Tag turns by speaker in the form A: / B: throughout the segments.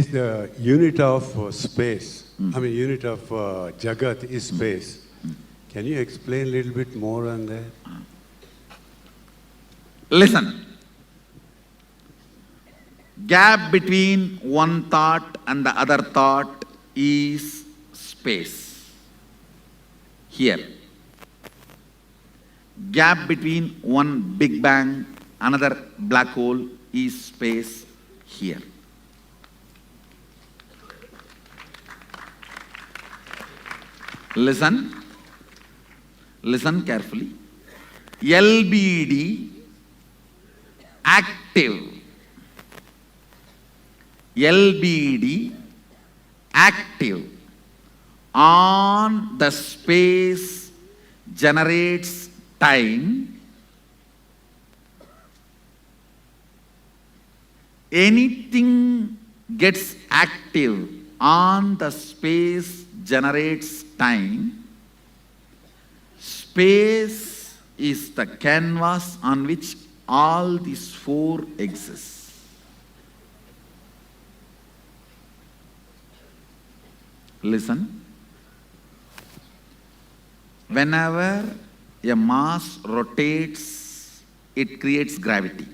A: This unit of space, unit of Jagat is space. Can you explain a little bit more on that?
B: Listen. Gap between one thought and the other thought is space. Here. Gap between one Big Bang, another black hole is space here. Listen carefully. LBD active. LBD active on the space generates time. Anything gets active on the space generates time. Space is the canvas on which all these four exist. Listen. Whenever a mass rotates, it creates gravity.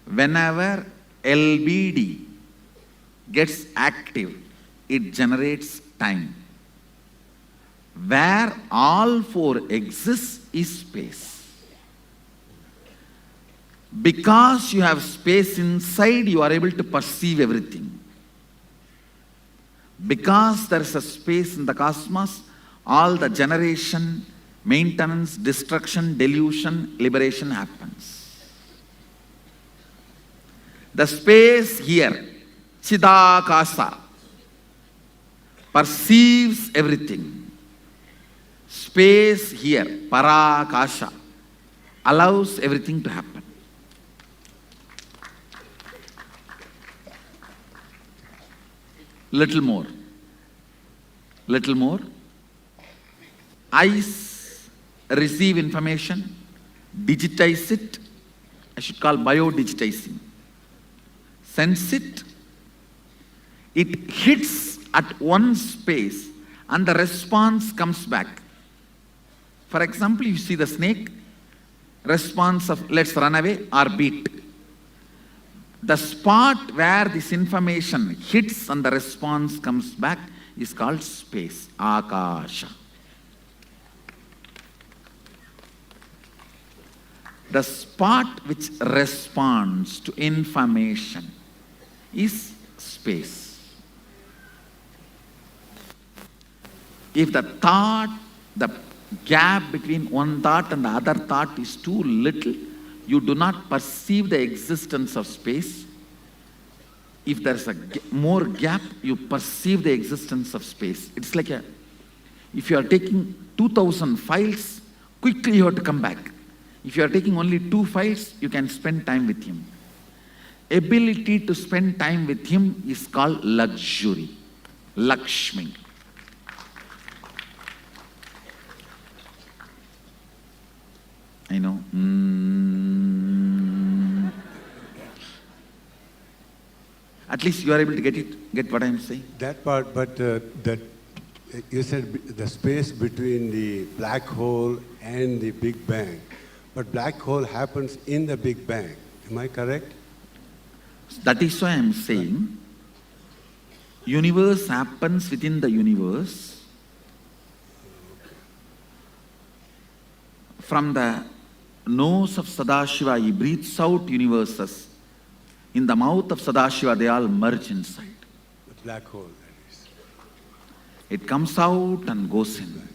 B: Whenever LBD gets active, it generates time. Where all four exist is space. Because you have space inside, you are able to perceive everything. Because there is a space in the cosmos, all the generation, maintenance, destruction, delusion, liberation happens. The space here, Chidakasa, perceives everything. Space here, Parakasha, allows everything to happen. Little more. Eyes receive information, digitize it. I should call biodigitizing. Sense it. It hits at one space and the response comes back. For example, you see the snake, response of let's run away or beat. The spot where this information hits and the response comes back is called space, Akasha. The spot which responds to information is space. If the gap between one thought and the other thought is too little, you do not perceive the existence of space. If there's more gap, you perceive the existence of space. It's like if you are taking 2,000 files, quickly you have to come back. If you are taking only 2 files, you can spend time with him. Ability to spend time with him is called luxury, Lakshmi. I know. At least you are able to get what I am saying.
A: That part, but that you said the space between the black hole and the Big Bang. But black hole happens in the Big Bang. Am I correct?
B: That is why I am saying universe happens within the universe. From the nose of Sadashiva, he breathes out universes. In the mouth of Sadashiva, they all merge inside.
A: The black hole, that is.
B: It comes out and goes in.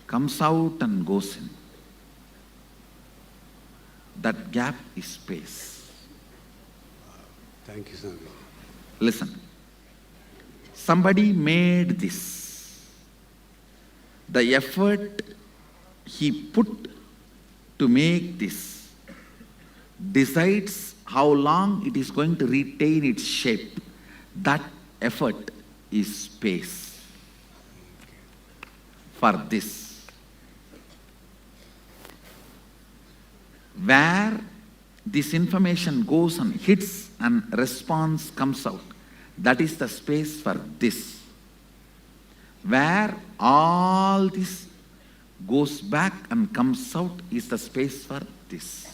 B: Comes out and goes in. That gap is space.
A: Thank you, Swami.
B: Listen. Somebody made this. The effort he put to make this decides how long it is going to retain its shape. That effort is space for this. Where this information goes and hits and response comes out. That is the space for this. Where all this goes back and comes out is the space for this.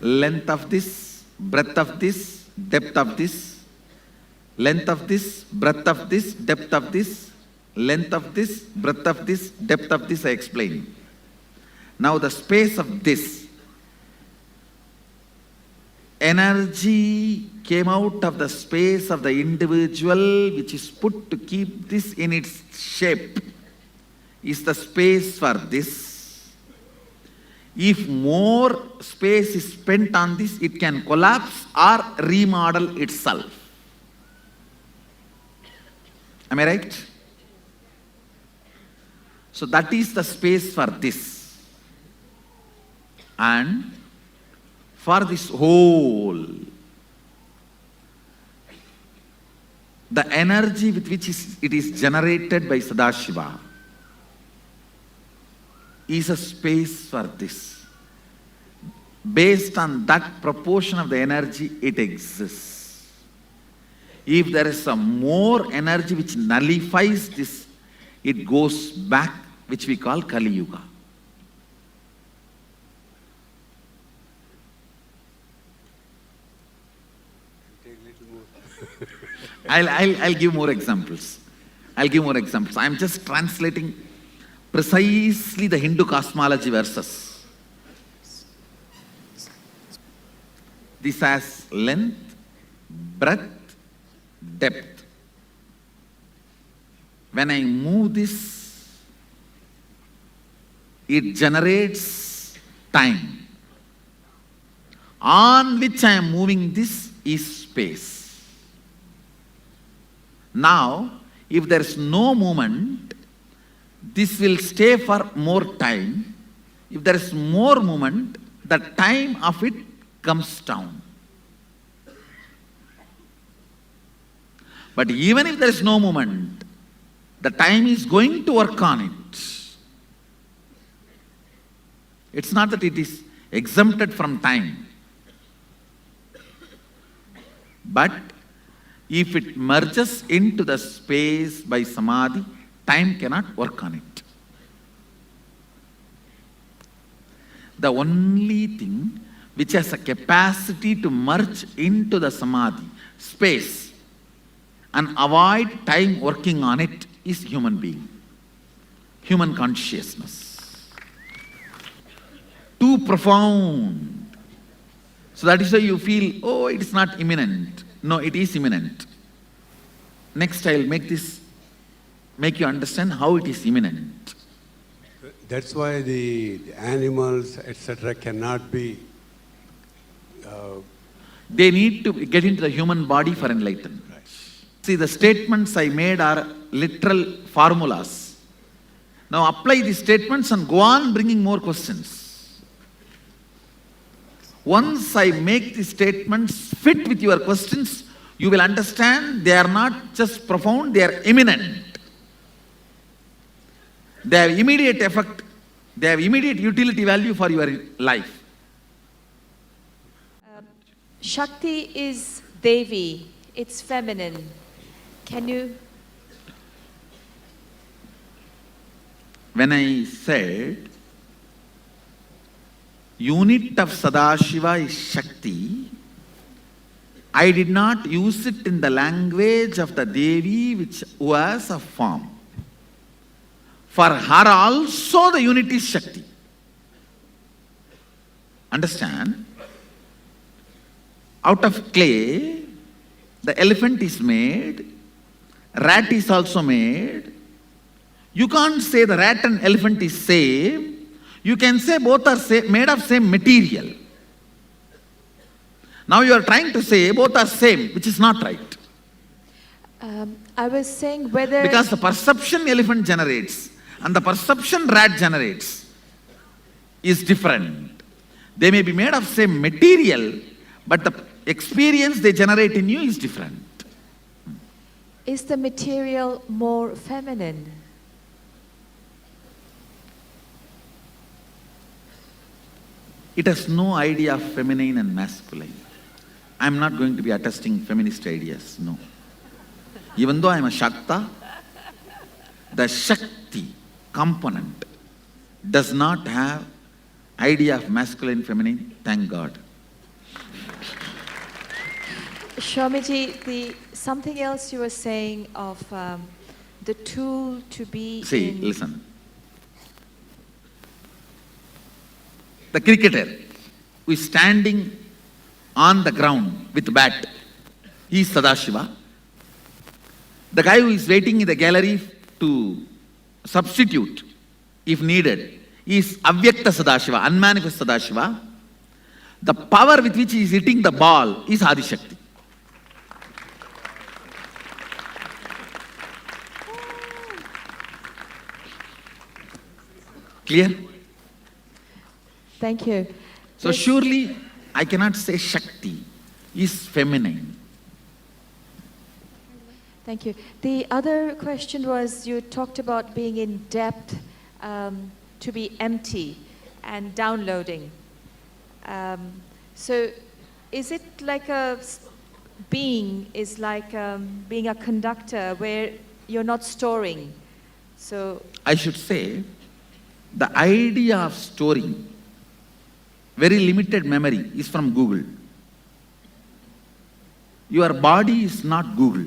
B: Length of this, breadth of this, depth of this, length of this, breadth of this, depth of this, length of this, breadth of this, depth of this I explained. Now the space of this, energy came out of the space of the individual which is put to keep this in its shape, is the space for this. If more space is spent on this, it can collapse or remodel itself. Am I right? So that is the space for this. And for this whole, the energy with which it is generated by Sadashiva is a space for this. Based on that proportion of the energy, it exists. If there is some more energy which nullifies this, it goes back, which we call Kali Yuga. I'll give more examples. I am just translating precisely the Hindu cosmology verses. This has length, breadth, depth. When I move this, it generates time. On which I am moving this is space. Now, if there is no movement, this will stay for more time. If there is more movement, the time of it comes down. But even if there is no movement, the time is going to work on it. It's not that it is exempted from time. But if it merges into the space by samadhi, time cannot work on it. The only thing which has a capacity to merge into the samadhi, space, and avoid time working on it is human being, human consciousness. Too profound. So that is why you feel, oh, it is not imminent. No, it is imminent. Next, I will make you understand how it is imminent.
A: That's why the animals, etc., cannot be.
B: They need to get into the human body for enlightenment.
A: Right.
B: See, the statements I made are literal formulas. Now apply these statements and go on bringing more questions. Once I make these statements fit with your questions, you will understand they are not just profound, they are imminent. They have immediate effect, they have immediate utility value for your life.
C: Shakti is Devi, it's feminine. Can you?
B: When I said unit of Sadashiva is Shakti, I did not use it in the language of the Devi which was a form. For her also the unit is Shakti. Understand? Out of clay, the elephant is made, rat is also made. You can't say the rat and elephant is same. You can say both are made of same material. Now you are trying to say both are same, which is not right.
C: I was saying whether...
B: Because the perception elephant generates and the perception rat generates is different. They may be made of same material, but the experience they generate in you is different.
C: Is the material more feminine?
B: It has no idea of feminine and masculine. I'm not going to be attesting feminist ideas, no. Even though I'm a Shakta, the Shakti component does not have idea of masculine, feminine, thank God.
C: Swamiji, something else you were saying of the tool to be
B: See,
C: in...
B: listen. The cricketer who is standing on the ground with bat, he is Sadashiva. The guy who is waiting in the gallery to substitute, if needed, is Avyakta Sadashiva, unmanifest Sadashiva. The power with which he is hitting the ball is Adishakti. Clear?
C: Thank you.
B: So
C: Yes.
B: surely I cannot say Shakti is feminine.
C: Thank you. The other question was, you talked about being in depth, to be empty and downloading. So is it like being is like being a conductor where you're not storing? So
B: I should say the idea of storing very limited memory is from Google. Your body is not Google.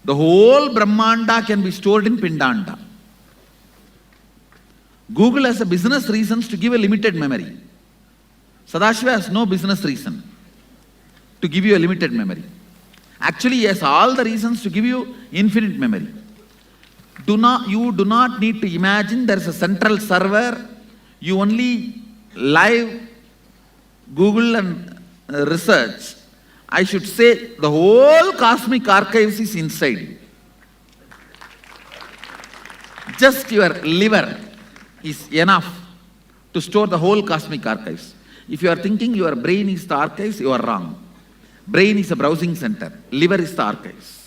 B: The whole Brahmanda can be stored in Pindanda. Google has a business reasons to give a limited memory. Sadashiva has no business reason to give you a limited memory. Actually, he has all the reasons to give you infinite memory. You do not need to imagine there is a central server. You only live Google and research. I should say the whole cosmic archives is inside you. Just your liver is enough to store the whole cosmic archives. If you are thinking your brain is the archives, you are wrong. Brain is a browsing center. Liver is the archives.